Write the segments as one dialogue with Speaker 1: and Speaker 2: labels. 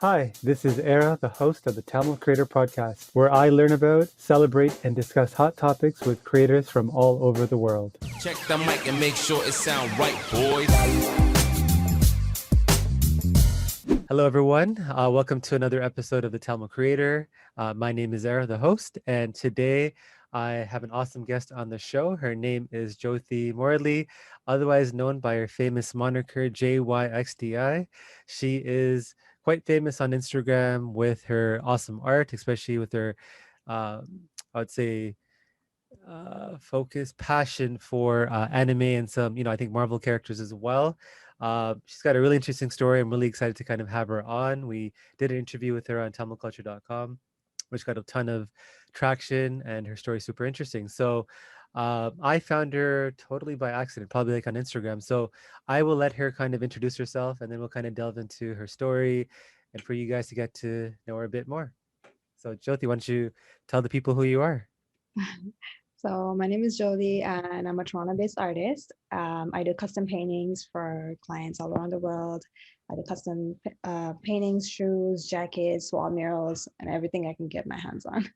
Speaker 1: Hi, this is Era, the host of the Tamil Creator Podcast, where I learn about, celebrate, and discuss hot topics with creators from all over the world.
Speaker 2: Check the mic and make sure it sound right, boys.
Speaker 1: Hello, everyone. Welcome to another episode of the Tamil Creator. My name is Era, the host, and today I have an awesome guest on the show. Her name is Jyothee Murali, otherwise known by her famous moniker JYXDI. She is quite famous on Instagram with her awesome art, especially with her, I would say, focus, passion for anime and some, I think Marvel characters as well. She's got a really interesting story. I'm really excited to kind of have her on. We did an interview with her on tamilculture.com, which got a ton of traction, and her story is super interesting. So I found her totally by accident, probably like on Instagram. So I will let her kind of introduce herself, and then we'll kind of delve into her story and for you guys to get to know her a bit more. So Jyothee, why don't you tell the people who you are?
Speaker 3: So my name is Jyothee and I'm a Toronto-based artist. I do custom paintings for clients all around the world. I do custom paintings, shoes, jackets, wall murals, and everything I can get my hands on.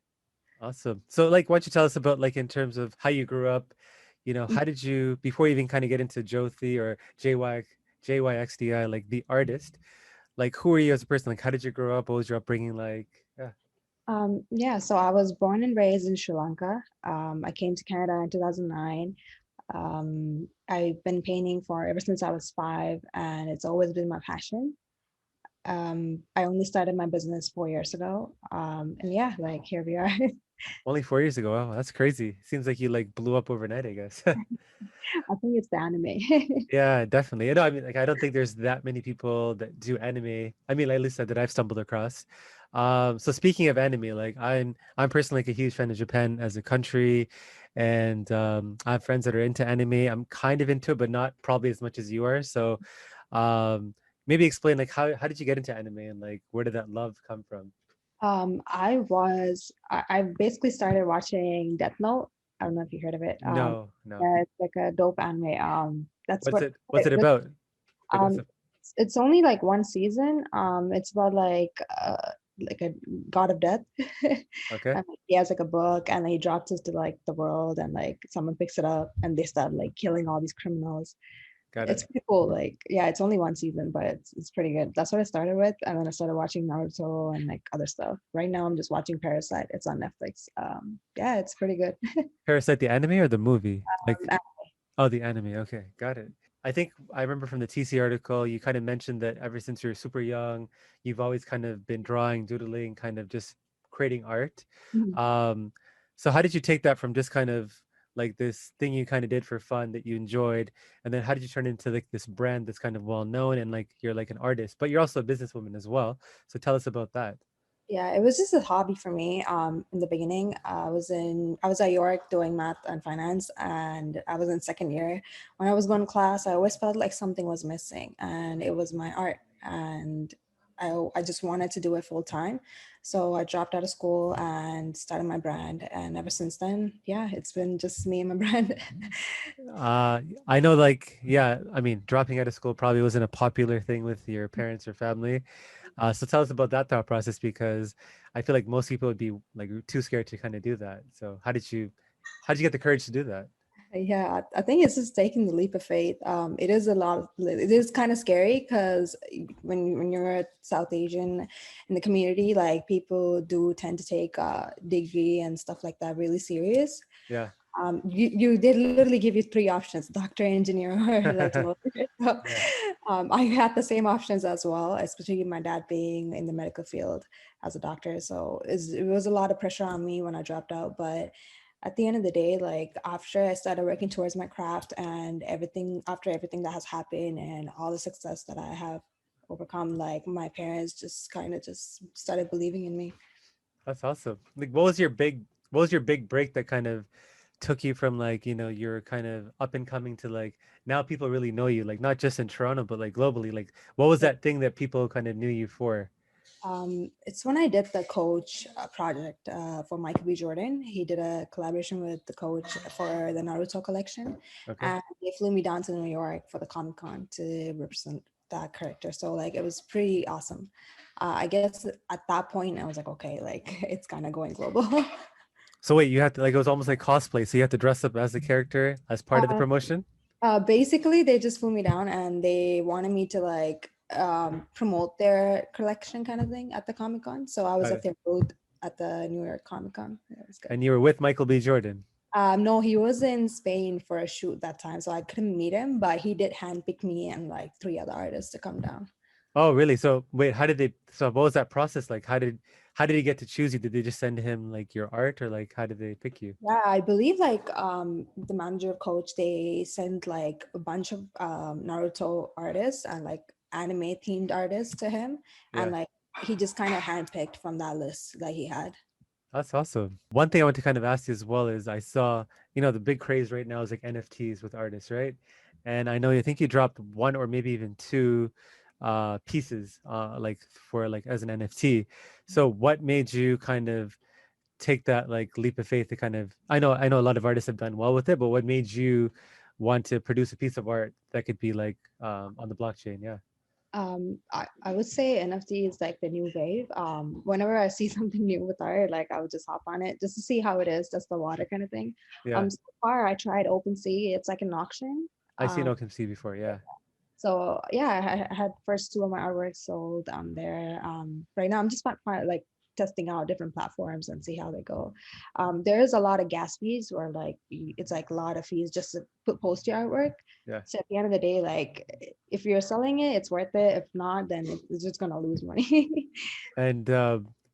Speaker 1: Awesome. So like, why don't you tell us about like in terms of how you grew up, how did you, before you even kind of get into Jyothee or JYXDI, like the artist, like who are you as a person? Like, how did you grow up? What was your upbringing like? Yeah.
Speaker 3: Yeah, so I was born and raised in Sri Lanka. I came to Canada in 2009. I've been painting for ever since I was 5, and it's always been my passion. I only started my business 4 years ago. And yeah, like here we are.
Speaker 1: Only 4 years ago. Wow, that's crazy. Seems like you like blew up overnight, I guess.
Speaker 3: I think it's the anime.
Speaker 1: Yeah, definitely. I mean, like, I don't think there's that many people that do anime. I mean, at least that I've stumbled across. So speaking of anime, like I'm personally like a huge fan of Japan as a country, and I have friends that are into anime. I'm kind of into it, but not probably as much as you are. So, um, maybe explain like how did you get into anime, and like where did that love come from?
Speaker 3: I basically started watching Death Note. I don't know if you heard of it.
Speaker 1: No, no.
Speaker 3: Yeah, it's like a dope anime. That's
Speaker 1: What's
Speaker 3: what
Speaker 1: it? What's it about? Like, what's
Speaker 3: um,
Speaker 1: the?
Speaker 3: it's only like one season. It's about like a god of death.
Speaker 1: Okay,
Speaker 3: And like, he has like a book, and he drops it to like the world, and like someone picks it up, and they start like killing all these criminals.
Speaker 1: got
Speaker 3: It's
Speaker 1: it.
Speaker 3: pretty cool. Like, yeah, it's only one season, but it's pretty good. That's what I started with, and then I started watching Naruto and like other stuff. Right now, I'm just watching Parasite. It's on Netflix. Yeah, it's pretty good.
Speaker 1: Parasite the anime or the movie? Like,
Speaker 3: Um,
Speaker 1: oh, the anime. Okay, got it. I think I remember from the TC article, you kind of mentioned that ever since you were super young, you've always kind of been drawing, doodling, kind of just creating art.
Speaker 3: mhm.
Speaker 1: Um, so how did you take that from just kind of like this thing you kind of did for fun that you enjoyed, and then how did you turn into like this brand that's kind of well known and like you're like an artist, but you're also a businesswoman as well. So tell us about that.
Speaker 3: Yeah, it was just a hobby for me. In the beginning, I was at York doing math and finance, and I was in second year. When I was going to class, I always felt like something was missing, and it was my art. And I just wanted to do it full time, so I dropped out of school and started my brand. And ever since then, yeah, it's been just me and my brand.
Speaker 1: I know, like, yeah, I mean, dropping out of school probably wasn't a popular thing with your parents or family. So tell us about that thought process, because I feel like most people would be like too scared to kind of do that. So how did you get the courage to do that?
Speaker 3: Yeah, I think it's just taking the leap of faith. It is a lot. It is kind of scary because when you're a South Asian in the community, like people do tend to take degree and stuff like that really serious.
Speaker 1: Yeah.
Speaker 3: You did literally give you three options: doctor, engineer, or like lawyer. So,
Speaker 1: Yeah.
Speaker 3: I had the same options as well, especially my dad being in the medical field as a doctor. So it was a lot of pressure on me when I dropped out. But at the end of the day, like after I started working towards my craft and everything, after everything that has happened and all the success that I have overcome, like my parents just kind of just started believing in me.
Speaker 1: That's awesome. Like, what was your big break that kind of took you from like, you're kind of up and coming to like now people really know you, like not just in Toronto, but like globally. Like, what was that thing that people kind of knew you for?
Speaker 3: It's when I did the coach project for Michael B. Jordan. He did a collaboration with the coach for the Naruto collection,
Speaker 1: Okay.
Speaker 3: and they flew me down to New York for the Comic Con to represent that character. So like it was pretty awesome. I guess at that point I was like, okay, like it's kind of going global.
Speaker 1: So wait, you have to like it was almost like cosplay. So you have to dress up as the character as part of the
Speaker 3: uh,
Speaker 1: promotion?
Speaker 3: Basically, they just flew me down and they wanted me to like promote their collection kind of thing at the Comic Con. So I was
Speaker 1: Got
Speaker 3: at
Speaker 1: it.
Speaker 3: their booth at the New York Comic Con. It was good.
Speaker 1: And you were with Michael B. Jordan.
Speaker 3: No, he was in Spain for a shoot that time, so I couldn't meet him, but he did handpick me and like three other artists to come down.
Speaker 1: Oh, really? So wait, how did they so what was that process like? How did he get to choose you? Did they just send him like your art or like how did they pick you?
Speaker 3: Yeah, I believe like the manager coach, they sent like a bunch of Naruto artists and like anime themed artists to him, and
Speaker 1: Yeah.
Speaker 3: like he just kind of handpicked from that list that he had.
Speaker 1: That's awesome. One thing I want to kind of ask you as well is I saw, the big craze right now is like NFTs with artists, right? And I think you dropped one or maybe even two pieces like for like as an NFT. So what made you kind of take that like leap of faith to kind of I know a lot of artists have done well with it, but what made you want to produce a piece of art that could be like on the blockchain? Yeah.
Speaker 3: I would say NFT is like the new wave. Whenever I see something new with art, like I would just hop on it just to see how it is, just the water kind of thing.
Speaker 1: Yeah.
Speaker 3: So far I tried OpenSea. It's like an auction.
Speaker 1: I've seen
Speaker 3: Um,
Speaker 1: OpenSea before. Yeah.
Speaker 3: so yeah, I had first two of my artworks sold on there. Right now I'm just like testing out different platforms and see how they go. There is a lot of gas fees or like it's like a lot of fees just to post your artwork.
Speaker 1: Yeah.
Speaker 3: So at the end of the day, like if you're selling it, it's worth it. If not, then it's just gonna lose money.
Speaker 1: And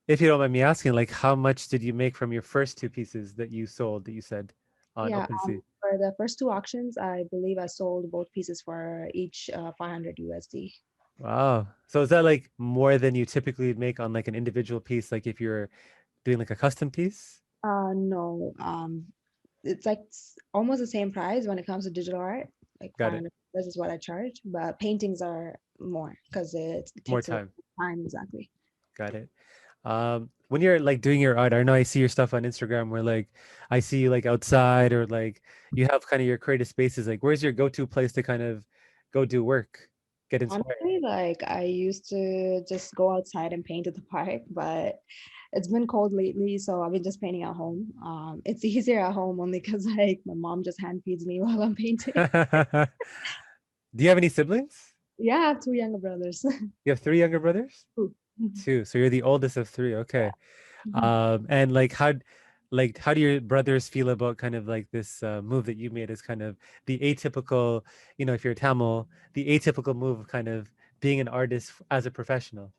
Speaker 1: if you don't mind me asking, like, how much did you make from your first two pieces that you sold that you said on
Speaker 3: Yeah,
Speaker 1: OpenSea?
Speaker 3: for the first two auctions, I believe I sold both pieces for each 500 USD.
Speaker 1: Wow. So is that like more than you typically make on like an individual piece, like if you're doing like a custom piece?
Speaker 3: No, it's like almost the same price when it comes to digital art. Like
Speaker 1: Got it.
Speaker 3: 500, this is what I charge, but paintings are more because it
Speaker 1: More
Speaker 3: takes a lot
Speaker 1: time.
Speaker 3: of time exactly.
Speaker 1: Got it. When you're like doing your art, I know I see your stuff on Instagram where like I see you like outside or like you have kind of your creative spaces. Like, where's your go-to place to kind of go do work, get inspired?
Speaker 3: Honestly, like I used to just go outside and paint at the park, but it's been cold lately, so I've been just painting at home. It's easier at home only because like my mom just hand feeds me while I'm painting.
Speaker 1: Do you have any siblings?
Speaker 3: Yeah, I have two younger brothers.
Speaker 1: You have three younger brothers?
Speaker 3: Ooh.
Speaker 1: Two. So you're the oldest of three. Okay.
Speaker 3: Mhm.
Speaker 1: And like how do your brothers feel about kind of like this move that you made as kind of the atypical, if you're a Tamil, the atypical move of kind of being an artist as a professional?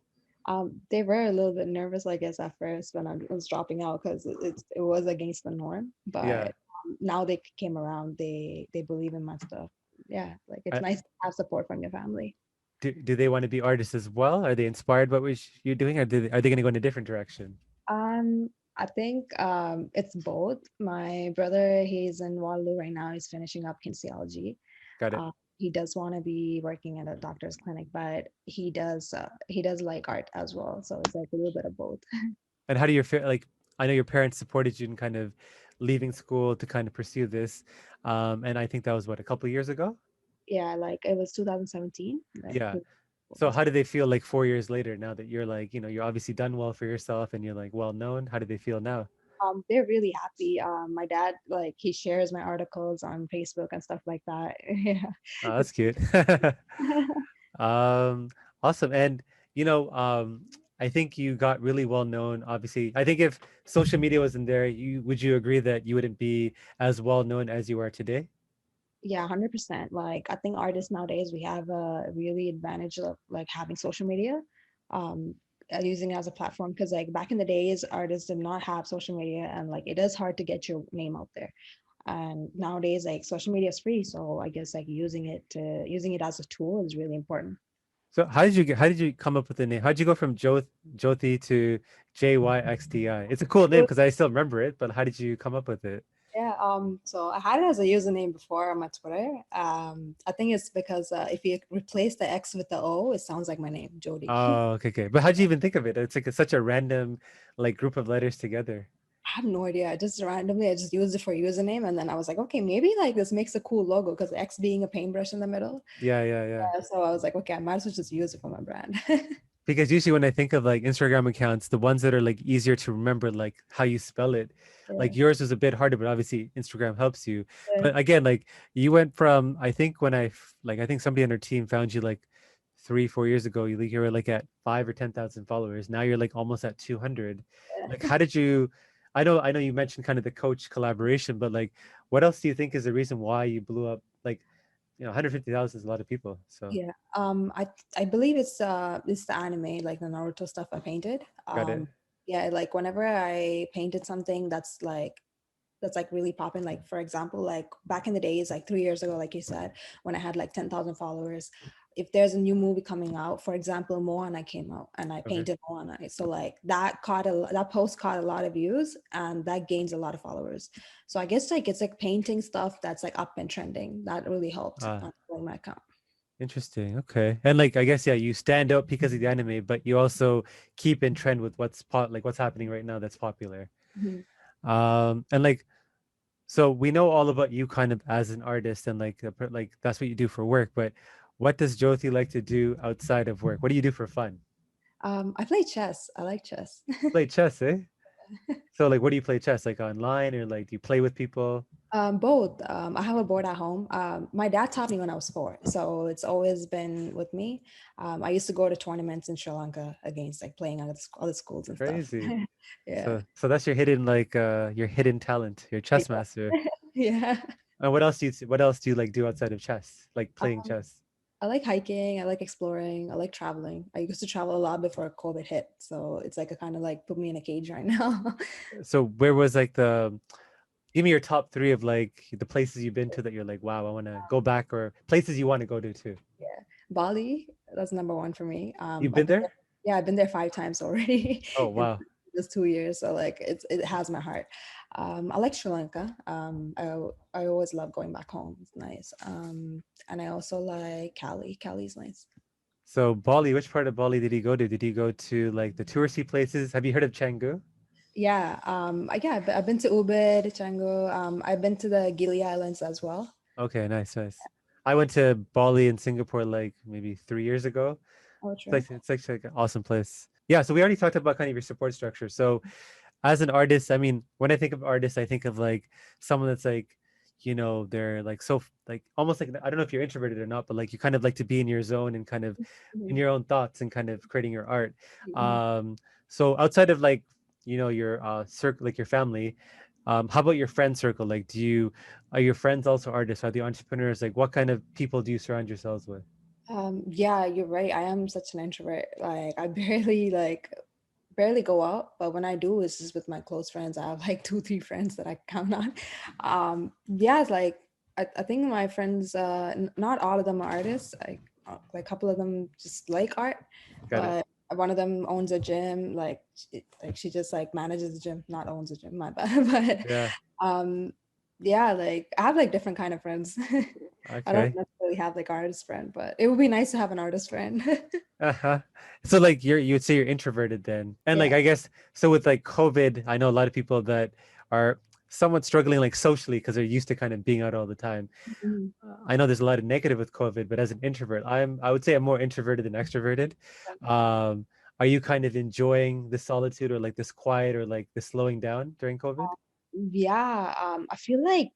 Speaker 3: They were a little bit nervous, I guess, at first when I was dropping out because it was against the norm. But
Speaker 1: Yeah.
Speaker 3: now they came around. They believe in my stuff. Yeah, like it's
Speaker 1: I,
Speaker 3: nice to have support from your family.
Speaker 1: do they want to be artists as well? Are they inspired by what you're doing, or are they going to go in a different direction?
Speaker 3: I think it's both. My brother, he's in Waterloo right now. He's finishing up kinesiology.
Speaker 1: Got it.
Speaker 3: Uh, he does want to be working at a doctor's clinic, but he does like art as well. So it's like a little bit of both.
Speaker 1: And how do you feel like I know your parents supported you in kind of leaving school to kind of pursue this. And I think that was what, a couple of years ago?
Speaker 3: Yeah, like it was 2017. Like
Speaker 1: Yeah.
Speaker 3: what
Speaker 1: So
Speaker 3: was
Speaker 1: how do they feel like 4 years later now that you're like, you're obviously done well for yourself and you're like well known? How do they feel now?
Speaker 3: they're really happy. My dad, like he shares my articles on Facebook and stuff like that. Yeah.
Speaker 1: Oh,
Speaker 3: It's
Speaker 1: that's cute. Um, awesome. And I think you got really well known. Obviously, I think if social media wasn't there, you agree that you wouldn't be as well known as you are today?
Speaker 3: Yeah, 100%. Like I think artists nowadays we have a really advantage of like having social media, um, using it as a platform because like back in the days artists did not have social media and like it is hard to get your name out there. And nowadays like social media is free, so I guess like using it as a tool is really important.
Speaker 1: So how did you come up with the name? How did you go from Jyothee to JYXDI? It's a cool name because I still remember it, but how did you come up with it?
Speaker 3: Yeah, so I had it as a username before on my Twitter. I think it's because if you replace the X with the O, it sounds like my name, Jody.
Speaker 1: Oh, okay, okay. But how'd you even think of it? It's like such a random like group of letters together.
Speaker 3: I have no idea. I just used it for username, and then I was like, okay, maybe like this makes a cool logo because X being a paintbrush in the middle.
Speaker 1: Yeah, yeah, yeah.
Speaker 3: So I was like, okay, I might as well just use it for my brand.
Speaker 1: Because usually when I think of like Instagram accounts, the ones that are like easier to remember, like how you spell it,
Speaker 3: Yeah.
Speaker 1: like yours was a bit harder, but obviously Instagram helps you.
Speaker 3: Yeah.
Speaker 1: But again, like you went from, I think when like I think somebody on our team found you like 3, 4 years ago, you were like at 5 or 10,000 followers. Now you're like almost at 200. Like how did you, I know you mentioned kind of the coach collaboration, but like what else do you think is the reason why you blew up? Like, 150,000 is a lot of people. So
Speaker 3: Yeah. I believe it's the anime, like the Naruto stuff I painted.
Speaker 1: got it.
Speaker 3: Yeah, like whenever I painted something that's like really popping, like for example, like back in the days, like 3 years ago, like you said, when I had like 10,000 followers, if there's a new movie coming out, for example, Moana came out and I
Speaker 1: Okay.
Speaker 3: painted Moana, so like that post caught a lot of views and that gains a lot of followers. So I guess like it's like painting stuff that's like up and trending that really helped
Speaker 1: Ah,
Speaker 3: growing my account.
Speaker 1: interesting. Okay. And like I guess yeah, you stand out because of the anime, but you also keep in trend with what's happening right now that's popular.
Speaker 3: Mhm.
Speaker 1: And like so we know all about you kind of as an artist and like like that's what you do for work, but what does Jyothee like to do outside of work? What do you do for fun?
Speaker 3: I play chess. I like chess.
Speaker 1: Play chess, eh? So like what do you play chess? Like online or like do you play with people?
Speaker 3: Both. I have a board at home. My dad taught me when I was 4, so it's always been with me. I used to go to tournaments in Sri Lanka against like playing other schools and stuff.
Speaker 1: Crazy.
Speaker 3: Yeah.
Speaker 1: So that's your hidden like your hidden talent, your chess master.
Speaker 3: Yeah.
Speaker 1: And what else do you like do outside of chess? Like playing chess?
Speaker 3: I like hiking. I like exploring. I like traveling. I used to travel a lot before COVID hit, so it's like a kind of like put me in a cage right now.
Speaker 1: So where was like give me your top three of like the places you've been to that you're like, wow, I want to go back, or places you want to go to too.
Speaker 3: Yeah. Bali, that's number one for me.
Speaker 1: You've been there?
Speaker 3: Yeah, I've been there 5 times already
Speaker 1: Oh,
Speaker 3: in
Speaker 1: wow.
Speaker 3: just 2 years. So like it has my heart. I like Sri Lanka. I always love going back home. It's nice. And I also like Cali. Cali's nice.
Speaker 1: So Bali, which part of Bali did he go to? Did he go to like the touristy places? Have you heard of Canggu?
Speaker 3: Yeah. Yeah, I've been to Ubud, Canggu. I've been to the Gili Islands as well.
Speaker 1: Okay, nice, nice. I went to Bali and Singapore like maybe 3 years ago.
Speaker 3: Oh,
Speaker 1: It's
Speaker 3: true.
Speaker 1: like an awesome place. Yeah, so we already talked about kind of your support structure. So as an artist, I mean, when I think of artists, I think of like someone that's like, they're like so like almost like I don't know if you're introverted or not, but like you kind of like to be in your zone and kind of in
Speaker 3: Mhm.
Speaker 1: your own thoughts and kind of creating your art.
Speaker 3: Mhm.
Speaker 1: Um, so outside of like, your circle, like your family, how about your friend circle? Like, are your friends also artists? Are they entrepreneurs? Like, what kind of people do you surround yourselves with?
Speaker 3: Yeah, you're right. I am such an introvert. Like I barely go out, but when I do, it's just with my close friends. I have like 2, 3 friends that I count on. Yeah, it's like I think my friends, not all of them are artists. Like a couple of them just like art,
Speaker 1: Got it.
Speaker 3: but one of them owns a gym. Like she just like manages the gym, not owns a gym. My bad,
Speaker 1: Yeah.
Speaker 3: but yeah, like I have like different kind of friends. I don't
Speaker 1: Okay.
Speaker 3: necessarily have like artist friend, but it would be nice to have an artist friend.
Speaker 1: Uh-huh. So like you would say you're introverted then. And like
Speaker 3: Yeah.
Speaker 1: I guess so with like COVID, I know a lot of people that are somewhat struggling like socially because they're used to kind of being out all the time.
Speaker 3: Mhm.
Speaker 1: I know there's a lot of negative with COVID, but as an introvert, I would say I'm more introverted than extroverted. Um, are you kind of enjoying the solitude or like this quiet or like the slowing down during COVID?
Speaker 3: Yeah, I feel like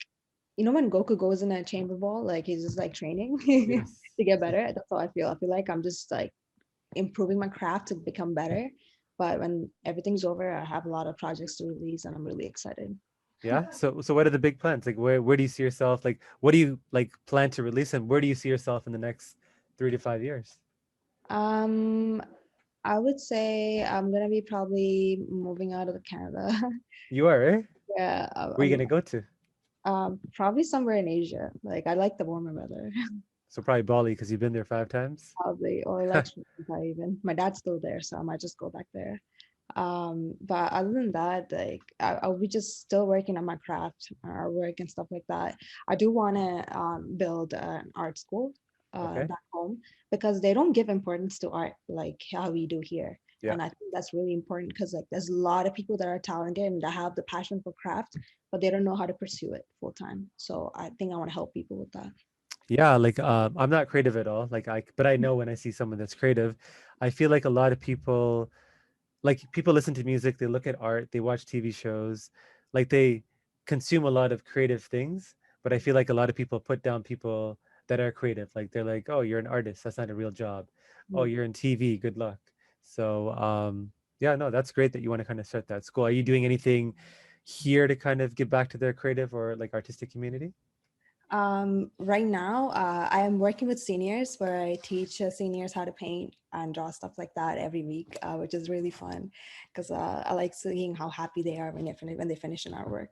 Speaker 3: when Goku goes in a chamber ball, like he's just like training
Speaker 1: Yes.
Speaker 3: to get better. That's how I feel. I feel like I'm just like improving my craft to become better. But when everything's over, I have a lot of projects to release, and I'm really excited.
Speaker 1: Yeah. So what are the big plans? Like where do you see yourself? Like what do you like plan to release and where do you see yourself in the next 3 to 5 years?
Speaker 3: Um, I would say I'm gonna be probably moving out of Canada.
Speaker 1: You are, eh?
Speaker 3: Yeah,
Speaker 1: Where are you gonna go to?
Speaker 3: probably somewhere in Asia. Like I like the warmer weather.
Speaker 1: So probably Bali because you've been there 5 times.
Speaker 3: Probably, or like Sri Lanka even. My dad's still there, so I might just go back there. But other than that, like I'll be just still working on my craft, our work and stuff like that. I do want to build an art school
Speaker 1: Okay.
Speaker 3: back home because they don't give importance to art like how we do here.
Speaker 1: Yeah.
Speaker 3: And I think that's really important because like there's a lot of people that are talented and that have the passion for craft, but they don't know how to pursue it full time. So I think I want to help people with that.
Speaker 1: Yeah, like I'm not creative at all. Like but I know when I see someone that's creative, I feel like a lot of people, like people listen to music, they look at art, they watch TV shows, like they consume a lot of creative things. But I feel like a lot of people put down people that are creative. Like they're like, oh, you're an artist, that's not a real job. Oh,
Speaker 3: Mm.
Speaker 1: you're in TV, good luck. So yeah, no, that's great that you want to kind of start that school. Are you doing anything here to kind of give back to their creative or like artistic community?
Speaker 3: Right now, I am working with seniors where I teach seniors how to paint and draw stuff like that every week, which is really fun because I like seeing how happy they are when they finish an artwork.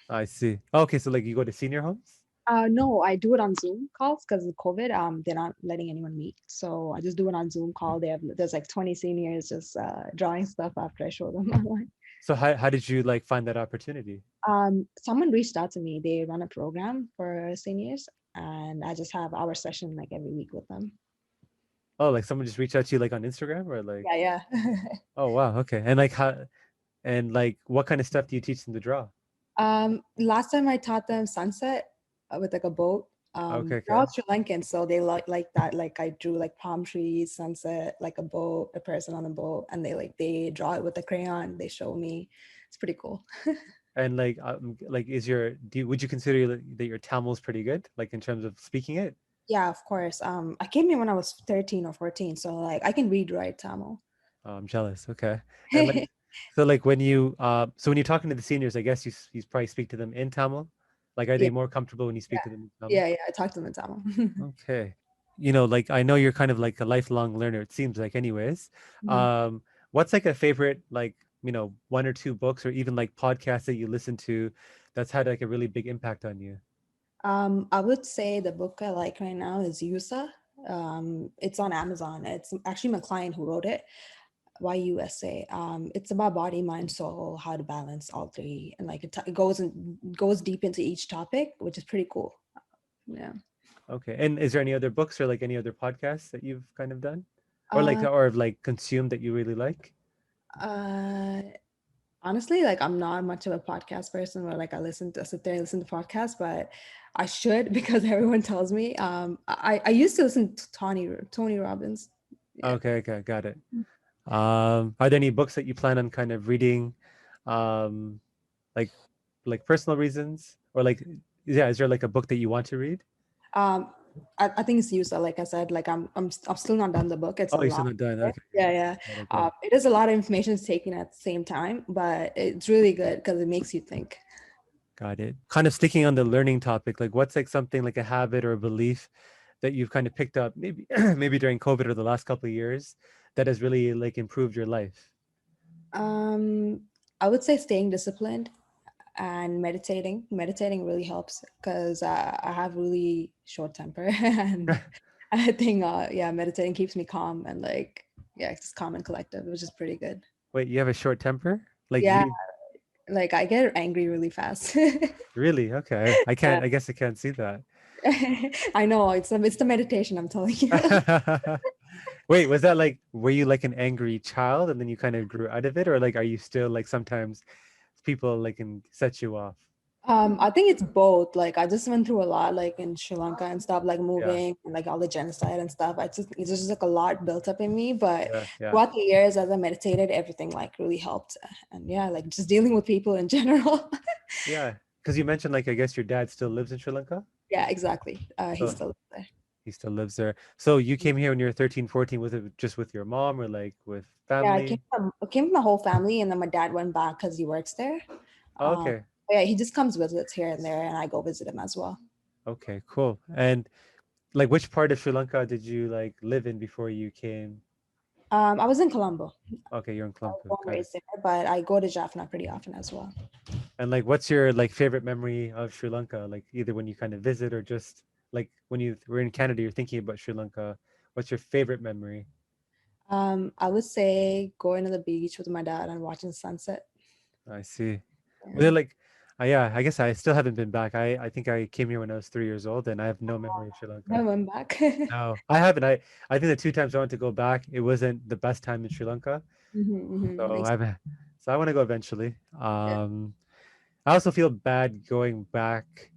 Speaker 1: I see. Okay, so like you go to senior homes?
Speaker 3: No, I do it on Zoom calls because of COVID. They're not letting anyone meet, so I just do it on Zoom call. There's like 20 seniors just drawing stuff after I show them online.
Speaker 1: So how did you like find that opportunity?
Speaker 3: Someone reached out to me. They run a program for seniors, and I just have our session like every week with them.
Speaker 1: Oh, like someone just reached out to you like on Instagram or like,
Speaker 3: Yeah, yeah.
Speaker 1: oh wow, okay. And like how and like what kind of stuff do you teach them to draw?
Speaker 3: Last time I taught them sunset with like a boat.
Speaker 1: Okay,
Speaker 3: They're all
Speaker 1: okay.
Speaker 3: Sri Lankan, so they like that. Like I drew like palm trees, sunset, like a boat, a person on a boat, and they draw it with a crayon. They show me. It's pretty cool.
Speaker 1: And like is your would you consider that your Tamil is pretty good, like in terms of speaking it?
Speaker 3: Yeah, of course. I came here when I was 13 or 14, so like I can read, write Tamil.
Speaker 1: Oh, I'm jealous. Okay. And like so like when you so when you're talking to the seniors, I guess you probably speak to them in Tamil. Like are
Speaker 3: Yeah,
Speaker 1: they more comfortable when you
Speaker 3: yeah,
Speaker 1: speak to them in Tamil?
Speaker 3: yeah. I talk to them in Tamil.
Speaker 1: Okay. You know, like I know you're kind of like a lifelong learner, it seems like anyways.
Speaker 3: Mhm.
Speaker 1: Um, what's like a favorite like, one or two books or even like podcasts that you listen to that's had like a really big impact on you?
Speaker 3: I would say the book I like right now is Yusa. It's on Amazon. It's actually my client who wrote it. YUSA. It's about body, mind, soul, how to balance all three, and like it goes deep into each topic, which is pretty cool. Yeah.
Speaker 1: Okay. And is there any other books or like any other podcasts that you've kind of done?
Speaker 3: Uh,
Speaker 1: Or like consumed that you really like?
Speaker 3: uh, Honestly, like I'm not much of a podcast person where like I sit there and listen to podcasts, but I should because everyone tells me. I used to listen to Tony Robbins. Yeah.
Speaker 1: Okay, okay, got it. Are there any books that you plan on kind of reading? Um, like personal reasons? Or like yeah, is there like a book that you want to read?
Speaker 3: Um, I think it's useful. Like I said, like I'm still not done the book. It's
Speaker 1: Oh,
Speaker 3: a
Speaker 1: you're still
Speaker 3: lot.
Speaker 1: not done. Okay.
Speaker 3: Yeah, yeah.
Speaker 1: Got it, got it.
Speaker 3: It is a lot of information taken at the same time, but it's really good because it makes you think.
Speaker 1: Got it. Kind of sticking on the learning topic, like what's like something like a habit or a belief that you've kind of picked up maybe maybe during COVID or the last couple of years that has really like improved your life?
Speaker 3: Um, I would say staying disciplined and meditating. Meditating really helps because I have really short temper, and I think yeah, meditating keeps me calm and like yeah, it's calm and collective, which is pretty good.
Speaker 1: Wait, you have a short temper? Like
Speaker 3: Yeah,
Speaker 1: you
Speaker 3: like I get angry really fast.
Speaker 1: really? Okay.
Speaker 3: Yeah.
Speaker 1: I guess I can't see that.
Speaker 3: I know it's the meditation I'm telling you.
Speaker 1: Wait, was that like, were you like an angry child and then you kind of grew out of it? Or like, are you still like sometimes people like can set you off?
Speaker 3: I think it's both. Like I just went through a lot, like in Sri Lanka and stuff, like
Speaker 1: Yeah,
Speaker 3: moving and like all the genocide and stuff. It's just like a lot built up in me. But
Speaker 1: yeah, yeah,
Speaker 3: throughout the years, as I meditated, everything like really helped. And yeah, like just dealing with people in general.
Speaker 1: yeah. Because you mentioned like, I guess your dad still lives in Sri Lanka?
Speaker 3: Yeah, exactly. He's
Speaker 1: So
Speaker 3: still there.
Speaker 1: he still lives there. So you came here when you were 13, 14. Was it just with your mom or like with
Speaker 3: Yeah,
Speaker 1: family?
Speaker 3: I came from my whole family, and then my dad went back because he works there.
Speaker 1: Oh,
Speaker 3: Um,
Speaker 1: okay.
Speaker 3: but yeah, he just comes visits here and there, and I go visit him as well.
Speaker 1: Okay, cool. And like, which part of Sri Lanka did you like live in before you came?
Speaker 3: I was in Colombo.
Speaker 1: Okay, you're in
Speaker 3: I was
Speaker 1: Colombo.
Speaker 3: born and
Speaker 1: Got it.
Speaker 3: raised there, but I go to Jaffna pretty often as well.
Speaker 1: And like, what's your like favorite memory of Sri Lanka? Like either when you kind of visit or just like when you were in Canada, you're thinking about Sri Lanka. What's your favorite memory?
Speaker 3: I would say going to the beach with my dad and watching sunset.
Speaker 1: I see. Was
Speaker 3: Yeah.
Speaker 1: it like, yeah, I guess I still haven't been back. I think I came here when I was 3 years old and I have no memory of Sri
Speaker 3: I
Speaker 1: Lanka.
Speaker 3: went back.
Speaker 1: No, I haven't. I think the two times I went to go back, it wasn't the best time in Sri Lanka. So
Speaker 3: Makes
Speaker 1: I want to go eventually.
Speaker 3: yeah.
Speaker 1: I also feel bad going back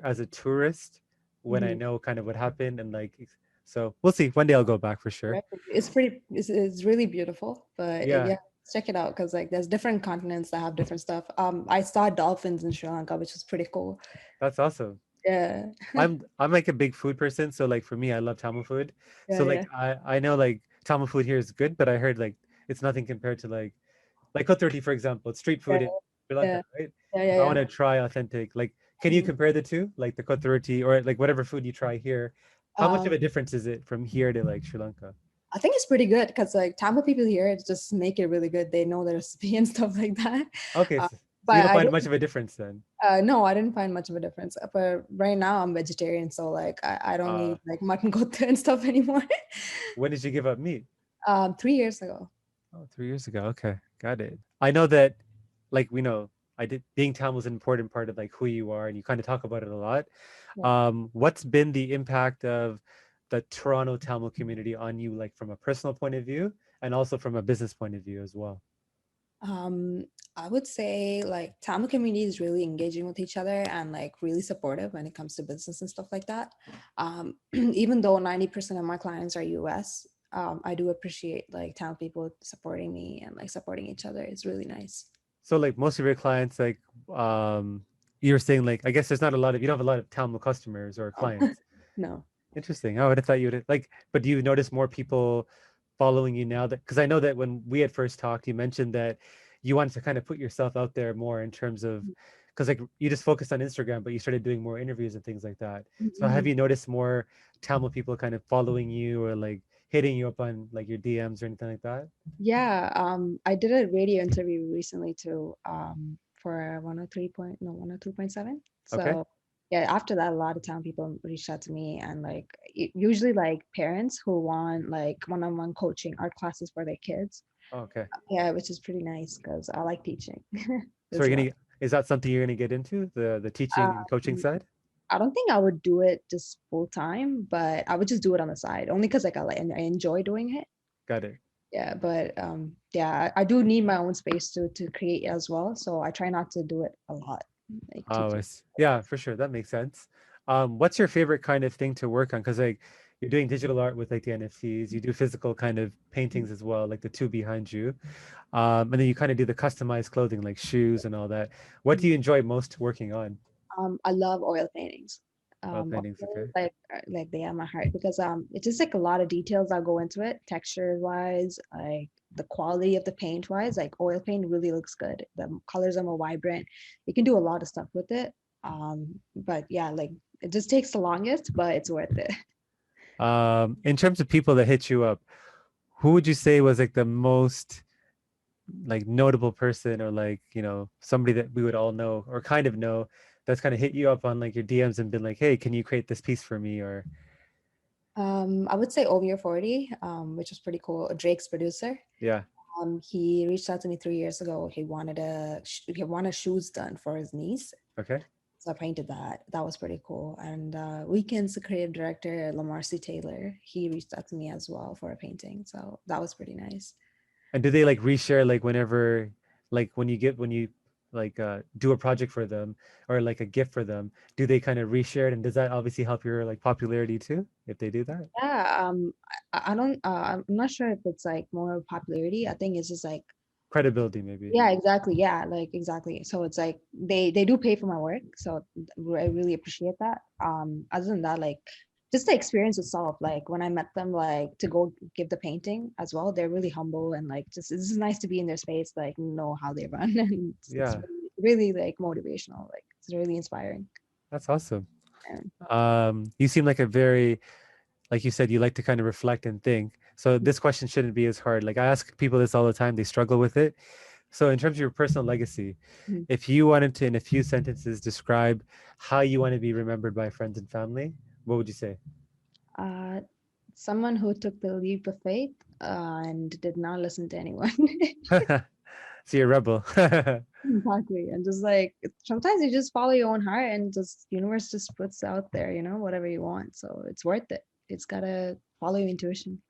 Speaker 1: as a tourist when I
Speaker 3: Mhm.
Speaker 1: know kind of what happened and like So we'll see. One day I'll go back for sure.
Speaker 3: It's really beautiful, but
Speaker 1: Yeah,
Speaker 3: yeah, check it out because like there's different continents that have different stuff. I saw dolphins in Sri Lanka, which was pretty cool.
Speaker 1: that's awesome.
Speaker 3: Yeah.
Speaker 1: I'm like a big food person, so like for me, I love Tamil food.
Speaker 3: Yeah,
Speaker 1: So
Speaker 3: yeah,
Speaker 1: like I know like Tamil food here is good, but I heard like it's nothing compared to like kothurti, for example. It's street
Speaker 3: yeah,
Speaker 1: food in Sri Lanka,
Speaker 3: yeah,
Speaker 1: right?
Speaker 3: yeah, yeah,
Speaker 1: I
Speaker 3: yeah.
Speaker 1: want to try authentic. Like, can you
Speaker 3: Mhm.
Speaker 1: compare the two, like the kothurti or like whatever food you try here? How much of
Speaker 3: Um,
Speaker 1: a difference is it from here to like Sri Lanka?
Speaker 3: I think it's pretty good because like Tamil people here just make it really good. They know the recipe and stuff like that.
Speaker 1: Okay,
Speaker 3: Uh,
Speaker 1: so you
Speaker 3: but
Speaker 1: don't
Speaker 3: I
Speaker 1: find
Speaker 3: did
Speaker 1: much of a difference then.
Speaker 3: no, I didn't find much of a difference. But right now I'm vegetarian, so like I don't
Speaker 1: Uh,
Speaker 3: need like mutton kotha and stuff anymore.
Speaker 1: when did you give up meat?
Speaker 3: 3 years ago.
Speaker 1: Oh, 3 years ago. Okay, got it. I know that, like we know, I did being Tamil is an important part of like who you are, and you kind of talk about it a lot.
Speaker 3: Yeah.
Speaker 1: What's been the impact of the Toronto Tamil community on you, like from a personal point of view, and also from a business point of view as well?
Speaker 3: Um, I would say like Tamil community is really engaging with each other and like really supportive when it comes to business and stuff like that. Even though 90% of my clients are US, I do appreciate like Tamil people supporting me and like supporting each other. It's really nice.
Speaker 1: So, like most of your clients, like you were saying, like I guess there's not a lot of you don't have a lot of Tamil customers or
Speaker 3: Oh,
Speaker 1: clients.
Speaker 3: no.
Speaker 1: Interesting. I would have thought you would like, but do you notice more people following you now that because I know that when we had first talked, you mentioned that you wanted to kind of put yourself out there more in terms of because like you just focused on Instagram, but you started doing more interviews and things like that. So have
Speaker 3: Mhm.
Speaker 1: you noticed more Tamil people kind of following you or like hitting you up on like your DMs or anything like that?
Speaker 3: Yeah, I did a radio interview recently too, for 103 point, no, 102.7.
Speaker 1: Okay.
Speaker 3: So yeah, after that, a lot of town people reached out to me and like usually like parents who want like one-on-one coaching art classes for their kids.
Speaker 1: Okay.
Speaker 3: Yeah, which is pretty nice because I like teaching
Speaker 1: So
Speaker 3: as
Speaker 1: you're
Speaker 3: well.
Speaker 1: gonna is that something you're gonna get into the teaching and coaching
Speaker 3: Um,
Speaker 1: side?
Speaker 3: I don't think I would do it just full time, but I would just do it on the side only because like I enjoy doing it.
Speaker 1: Got it.
Speaker 3: Yeah, but yeah, I do need my own space to create as well, so I try not to do it a lot, like
Speaker 1: Oh,
Speaker 3: teaching.
Speaker 1: yeah, for sure. That makes sense. What's your favorite kind of thing to work on? Because like you're doing digital art with like the NFTs, you do physical kind of paintings as well, like the two behind you. And then you kind of do the customized clothing, like shoes and all that. What do
Speaker 3: Mhm.
Speaker 1: you enjoy most working on?
Speaker 3: I love oil paintings.
Speaker 1: Oil
Speaker 3: Oil
Speaker 1: paintings,
Speaker 3: paintings,
Speaker 1: okay.
Speaker 3: like they have my heart because it's just like a lot of details that go into it, texture wise, like the quality of the paint wise. Like oil paint really looks good. The colors are more vibrant. You can do a lot of stuff with it. But yeah, like it just takes the longest, but it's worth it.
Speaker 1: In terms of people that hit you up, who would you say was like the most like notable person or like, somebody that we would all know or kind of know that's kind of hit you up on like your DMs and been like, hey, can you create this piece for me? Or
Speaker 3: I would say Over 40, which was pretty cool. Drake's producer.
Speaker 1: yeah,
Speaker 3: He reached out to me 3 years ago. He wanted shoes done for his niece.
Speaker 1: okay.
Speaker 3: So I painted that. That was pretty cool. And Weeknd's the creative director, Lamarcy Taylor. He reached out to me as well for a painting. So that was pretty nice.
Speaker 1: And do they like reshare like whenever like when you like do a project for them or like a gift for them, do they kind of reshare it and does that obviously help your like popularity too if they do that?
Speaker 3: Yeah, I don't. I'm not sure if it's like more popularity. I think it's just like
Speaker 1: Credibility maybe.
Speaker 3: yeah, exactly. Yeah, like exactly. So it's like they do pay for my work, so I really appreciate that. Other than that, like just the experience itself, like when I met them, like to go give the painting as well, they're really humble and like just it's just nice to be in their space, like know how they run, and it's
Speaker 1: Yeah,
Speaker 3: really like motivational. Like it's really inspiring.
Speaker 1: that's awesome.
Speaker 3: And
Speaker 1: You seem like a very like you said, you like to kind of reflect and think. So this question shouldn't be as hard. Like I ask people this all the time, they struggle with it. So in terms of your personal legacy,
Speaker 3: mhm.
Speaker 1: if you wanted to, in a few sentences, describe how you want to be remembered by friends and family, what would you say?
Speaker 3: uh, Someone who took the leap of faith and did not listen to anyone.
Speaker 1: So you're a rebel.
Speaker 3: Exactly. And just like sometimes you just follow your own heart and just universe just puts out there, whatever you want. So it's worth it. It's gotta follow your intuition.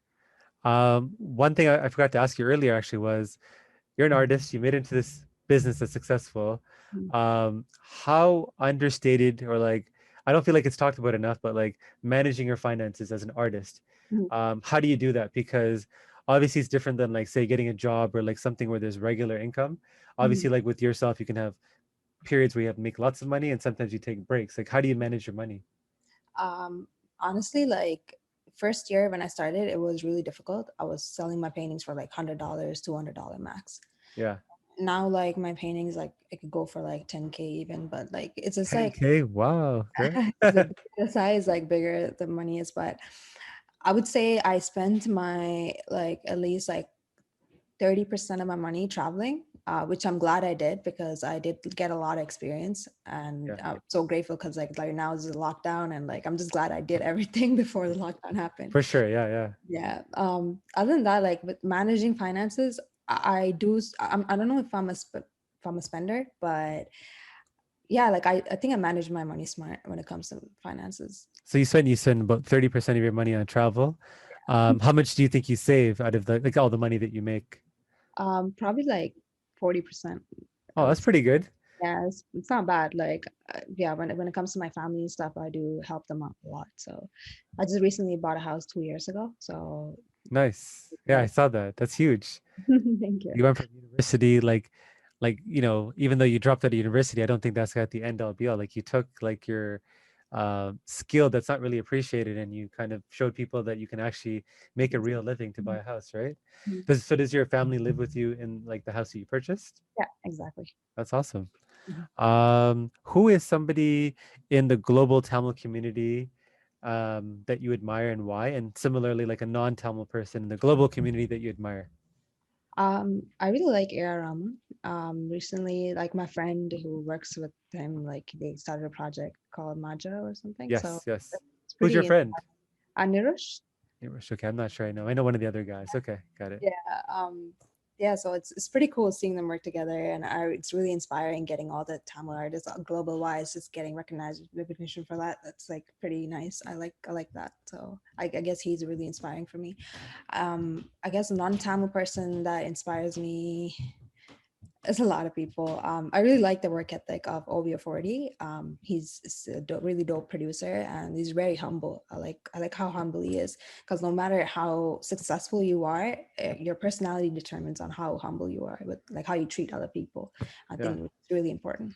Speaker 1: One thing I forgot to ask you earlier actually was you're an artist, you made it into this business that's successful.
Speaker 3: Mm.
Speaker 1: How understated or like I don't feel like it's talked about enough, but like managing your finances as an artist.
Speaker 3: Mhm.
Speaker 1: How do you do that? Because obviously it's different than like say getting a job or like something where there's regular income.
Speaker 3: Mhm.
Speaker 1: Obviously, like with yourself, you can have periods where you have to make lots of money and sometimes you take breaks. Like how do you manage your money?
Speaker 3: Um, Honestly, like first year when I started, it was really difficult. I was selling my paintings for like $100, $200 max.
Speaker 1: Yeah.
Speaker 3: Now, like my paintings, like it could go for like 10K even, but like it's just like
Speaker 1: 10K. Wow. Great.
Speaker 3: the size like bigger the money is. But I would say I spent my like at least like 30% of my money traveling, which I'm glad I did because I did get a lot of experience, and
Speaker 1: Yeah.
Speaker 3: I'm so grateful because like now is a lockdown, and like I'm just glad I did everything before the lockdown happened.
Speaker 1: For sure. Yeah. Yeah.
Speaker 3: Yeah. Other than that, like with managing finances, I do. I don't know if if I'm a spender, but yeah, like I think I manage my money smart when it comes to finances.
Speaker 1: So you spend about 30% of your money on travel. How much do you think you save out of the like all the money that you make?
Speaker 3: Probably like 40%. I
Speaker 1: Oh,
Speaker 3: would
Speaker 1: that's
Speaker 3: say.
Speaker 1: pretty good.
Speaker 3: Yeah, it's not bad. Like, yeah, when it comes to my family and stuff, I do help them out a lot. So, I just recently bought a house 2 years ago. So,
Speaker 1: Nice. Yeah, I
Speaker 3: like,
Speaker 1: saw that. That's huge.
Speaker 3: thank you.
Speaker 1: You went from university, like, even though you dropped out of university, I don't think that's at the end all be all. Like you took like your skill that's not really appreciated and you kind of showed people that you can actually make a real living to buy a house, right?
Speaker 3: Mhm.
Speaker 1: Does your family live with you in like the house that you purchased?
Speaker 3: Yeah, exactly.
Speaker 1: That's awesome.
Speaker 3: Mhm.
Speaker 1: Who is somebody in the global Tamil community that you admire and why? And similarly, like a non-Tamil person in the global community that you admire.
Speaker 3: I really like Rahman. Recently, like my friend who works with him, like they started a project called Maja or something. So,
Speaker 1: Yes, yes.
Speaker 3: it's
Speaker 1: Who's your
Speaker 3: pretty.
Speaker 1: friend?
Speaker 3: Nirush.
Speaker 1: Okay, I'm not sure I know. I know one of the other guys. Okay, got it.
Speaker 3: Yeah, yeah, so it's pretty cool seeing them work together, and it's really inspiring getting all the Tamil artists global wise just getting recognized recognition for that. That's like pretty nice. I like that. So I guess he's really inspiring for me. I guess a non-Tamil person that inspires me. It's a lot of people. I really like the work ethic of OB40. He's a really dope producer, and he's very humble. I like how humble he is, because no matter how successful you are, your personality determines on how humble you are, with like how you treat other people. I
Speaker 1: Yeah.
Speaker 3: think it's really important.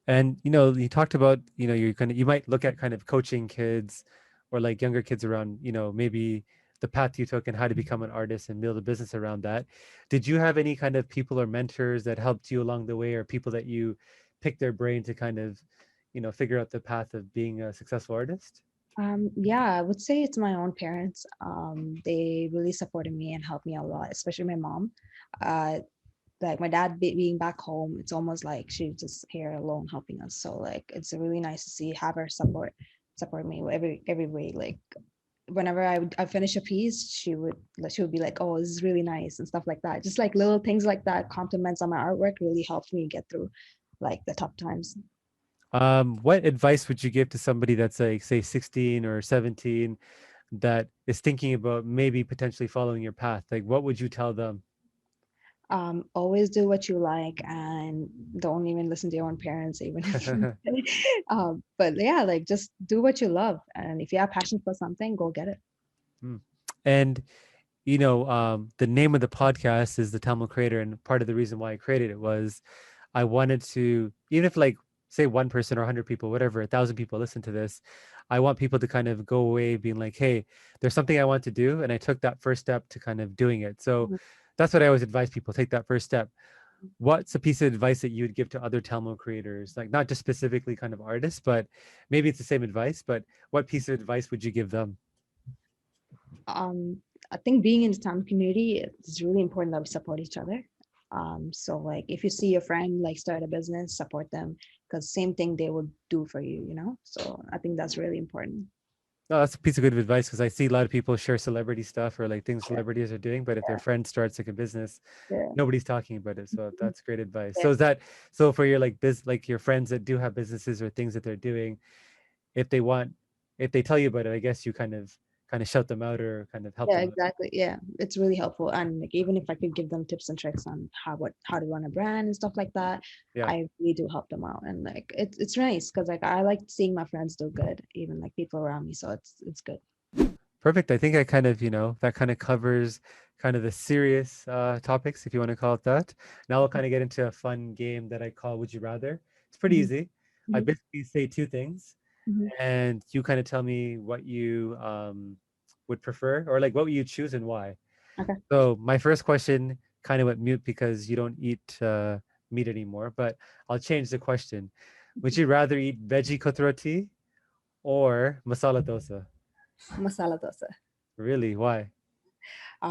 Speaker 1: And you talked about, you might look at kind of coaching kids or like younger kids around, maybe the path you took and how to become an artist and build a business around that. Did you have any kind of people or mentors that helped you along the way or people that you picked their brain to kind of, figure out the path of being a successful artist?
Speaker 3: Yeah, I would say it's my own parents. They really supported me and helped me a lot, especially my mom. Uh, like my dad being back home, it's almost like she's just here alone helping us. So like it's really nice to see have her support me every way. Like whenever I finish a piece, she would be like, "Oh, this is really nice" and stuff like that. Just like little things like that, compliments on my artwork really helped me get through like the tough times.
Speaker 1: What advice would you give to somebody that's like, say, 16 or 17 that is thinking about maybe potentially following your path? Like, what would you tell them?
Speaker 3: Always do what you like and don't even listen to your own parents, even if but yeah, like just do what you love. And if you have passion for something, go get it.
Speaker 1: Hmm. And the name of the podcast is the Tamil Creator, and part of the reason why I created it was I wanted to, even if like say 1 person or 100 people, whatever, 1,000 people listen to this, I want people to kind of go away being like, hey, there's something I want to do, and I took that first step to kind of doing it. So
Speaker 3: Mhm.
Speaker 1: that's what I always advise people: take that first step. What's a piece of advice that you would give to other Tamil creators, like not just specifically kind of artists, but maybe it's the same advice, but what piece of advice would you give them?
Speaker 3: um I think being in the town community, it's really important that we support each other. So like if you see your friend like start a business, support them, because same thing they will do for you. So I think that's really important.
Speaker 1: No, that's a piece of good advice because I see a lot of people share celebrity stuff or like things celebrities are doing, but if their friend starts like a business,
Speaker 3: Yeah,
Speaker 1: nobody's talking about it. So
Speaker 3: yeah.
Speaker 1: that's great advice.
Speaker 3: Yeah.
Speaker 1: So is that so for your like your friends that do have businesses or things that they're doing, if they want, if they tell you about it, I guess you kind of kind of shout them out or kind of help
Speaker 3: Yeah,
Speaker 1: them out.
Speaker 3: exactly. Yeah, it's really helpful. And like even if I could give them tips and tricks on how to run a brand and stuff like that,
Speaker 1: Yeah.
Speaker 3: I really do help them out. And like it's nice because like I like seeing my friends do good, even like people around me. So it's good.
Speaker 1: Perfect. I think I kind of, that kind of covers kind of the serious topics, if you want to call it that. Now we'll kind of get into a fun game that I call Would You Rather. It's pretty
Speaker 3: Hmm.
Speaker 1: easy. I
Speaker 3: Hmm.
Speaker 1: basically say two things,
Speaker 3: Hmm.
Speaker 1: and you kind of tell me what you would prefer, or like what would you choose and why.
Speaker 3: Okay.
Speaker 1: So my first question kind of went mute because you don't eat meat anymore, but I'll change the question. Would you rather eat veggie kotroti or masala dosa?
Speaker 3: Masala dosa.
Speaker 1: Really? Why?
Speaker 3: I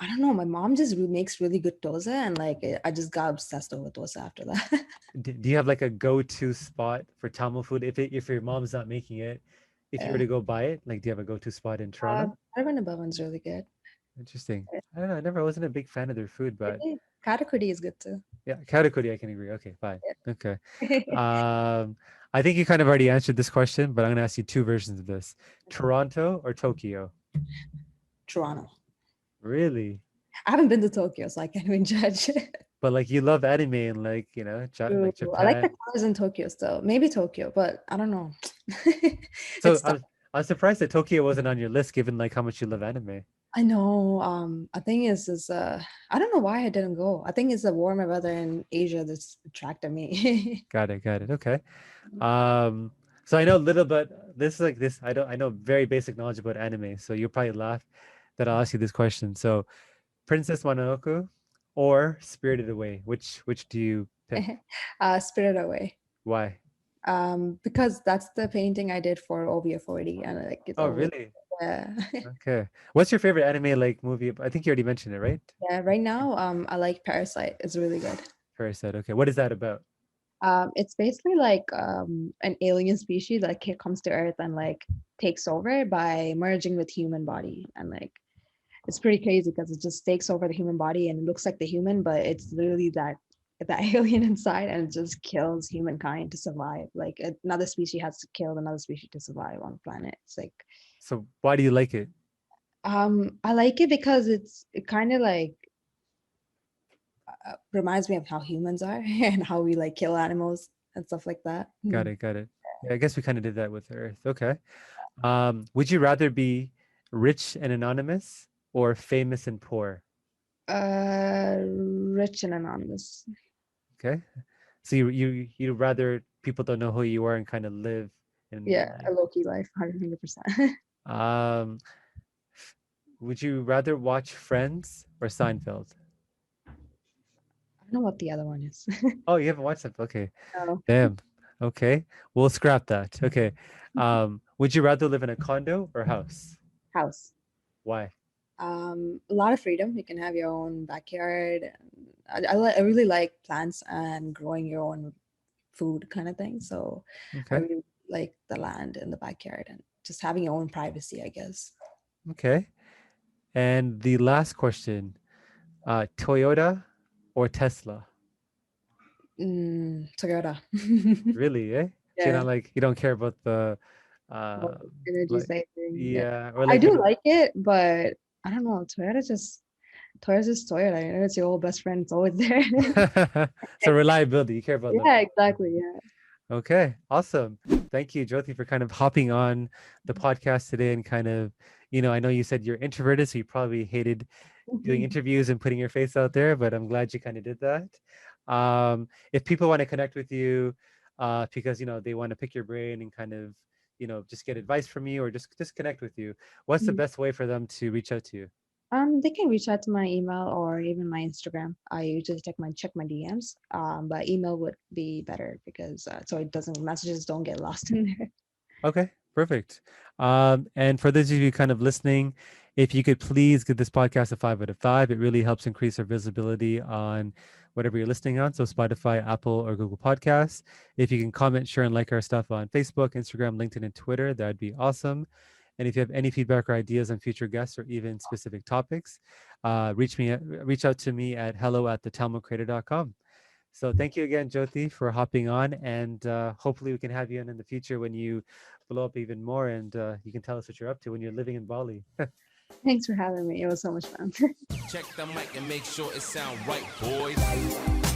Speaker 3: don't know. My mom just makes really good dosa, and like I just got obsessed over dosa after that.
Speaker 1: Do you have like a go-to spot for Tamil food if your mom's not making it? If you were
Speaker 3: Yeah.
Speaker 1: to go buy it, like do you have a go-to spot in Toronto?
Speaker 3: Aravan Bhavan's really good.
Speaker 1: Interesting. I don't know. I wasn't a big fan of their food, but
Speaker 3: Karakudi is good too.
Speaker 1: yeah, Karakuri, I can agree. Okay, fine. Okay.
Speaker 3: Yeah.
Speaker 1: I think you kind of already answered this question, but I'm gonna ask you two versions of this. Toronto or Tokyo?
Speaker 3: Toronto.
Speaker 1: Really?
Speaker 3: I haven't been to Tokyo, so I can't even judge.
Speaker 1: But like you love anime and like,
Speaker 3: True.
Speaker 1: like
Speaker 3: I like the
Speaker 1: Japan.
Speaker 3: colors in Tokyo still. Maybe Tokyo, but I don't know.
Speaker 1: So
Speaker 3: It's tough.
Speaker 1: I was surprised that Tokyo wasn't on your list given like how much you love anime.
Speaker 3: I know. I think is I don't know why I didn't go. I think it's the warmer weather in Asia that's attracted me.
Speaker 1: Got it, got it. Okay. Um, so I know a little bit. This is like this. I know very basic knowledge about anime. So you'll probably laugh that I'll ask you this question. So Princess Mononoke or Spirited Away? Which do you pick?
Speaker 3: Spirit Away.
Speaker 1: Why?
Speaker 3: Because that's the painting I did for OVO40, and like it's
Speaker 1: Oh,
Speaker 3: always
Speaker 1: really?
Speaker 3: yeah.
Speaker 1: Okay. What's your favorite anime like movie? I think you already mentioned it, right?
Speaker 3: Yeah, right now, I like Parasite. It's really good.
Speaker 1: Parasite. Okay. What is that about?
Speaker 3: It's basically like an alien species that comes to Earth and like takes over by merging with human body, and like it's pretty crazy because it just takes over the human body and it looks like the human, but it's literally that alien inside, and it just kills humankind to survive. Like another species has to kill another species to survive on the planet. It's like
Speaker 1: So why do you like it?
Speaker 3: I like it because it kind of like reminds me of how humans are and how we like kill animals and stuff like that.
Speaker 1: Got it, got it. Yeah, I guess we kind of did that with Earth. Okay. Would you rather be rich and anonymous or famous and poor?
Speaker 3: Rich and anonymous.
Speaker 1: Okay. So you'd rather people don't know who you are and kind of live in
Speaker 3: Yeah, a
Speaker 1: like
Speaker 3: low-key life, 100%.
Speaker 1: um would you rather watch Friends or Seinfeld?
Speaker 3: I don't know what the other one is.
Speaker 1: Oh, you haven't watched Seinfeld. Okay.
Speaker 3: No.
Speaker 1: Damn. Okay. We'll scrap that. Okay. Would you rather live in a condo or house?
Speaker 3: House.
Speaker 1: Why?
Speaker 3: A lot of freedom. You can have your own backyard. I really like plants and growing your own food kind of thing. So I
Speaker 1: Okay.
Speaker 3: really like the land in the backyard and just having your own privacy, I guess.
Speaker 1: Okay. And the last question, Toyota or Tesla?
Speaker 3: Toyota.
Speaker 1: Really, eh? So you're
Speaker 3: Yeah.
Speaker 1: not like you don't care about the
Speaker 3: Well,
Speaker 1: uh
Speaker 3: energy
Speaker 1: like
Speaker 3: saving. Yeah.
Speaker 1: yeah, or
Speaker 3: I
Speaker 1: like
Speaker 3: do
Speaker 1: maybe
Speaker 3: like it, but I don't know. Toyota's just Toyota. You know, it's your old best friend. It's always there.
Speaker 1: so reliability, you care about the
Speaker 3: Yeah, exactly. Yeah.
Speaker 1: okay, awesome. Thank you, Jyothee, for kind of hopping on the podcast today and kind of, I know you said you're introverted, so you probably hated doing interviews and putting your face out there, but I'm glad you kind of did that. If people want to connect with you, because they want to pick your brain and kind of, just get advice from you or just connect with you, what's the
Speaker 3: Mhm.
Speaker 1: best way for them to reach out to you?
Speaker 3: They can reach out to my email or even my Instagram. I usually check my DMs. But email would be better because so it doesn't messages don't get lost in there.
Speaker 1: Okay, perfect. And for those of you kind of listening, if you could please give this podcast a 5 out of 5, it really helps increase our visibility on whatever you're listening on. So Spotify, Apple, or Google Podcasts. If you can comment, share, and like our stuff on Facebook, Instagram, LinkedIn, and Twitter, that'd be awesome. And if you have any feedback or ideas on future guests or even specific topics, reach out to me at hello@thetalmudcreator.com. So thank you again, Jyothee, for hopping on, and hopefully we can have you in the future when you blow up even more, and you can tell us what you're up to when you're living in Bali.
Speaker 3: Thanks for having me. It was so much fun.
Speaker 2: Check the mic and make sure it sound right, boys.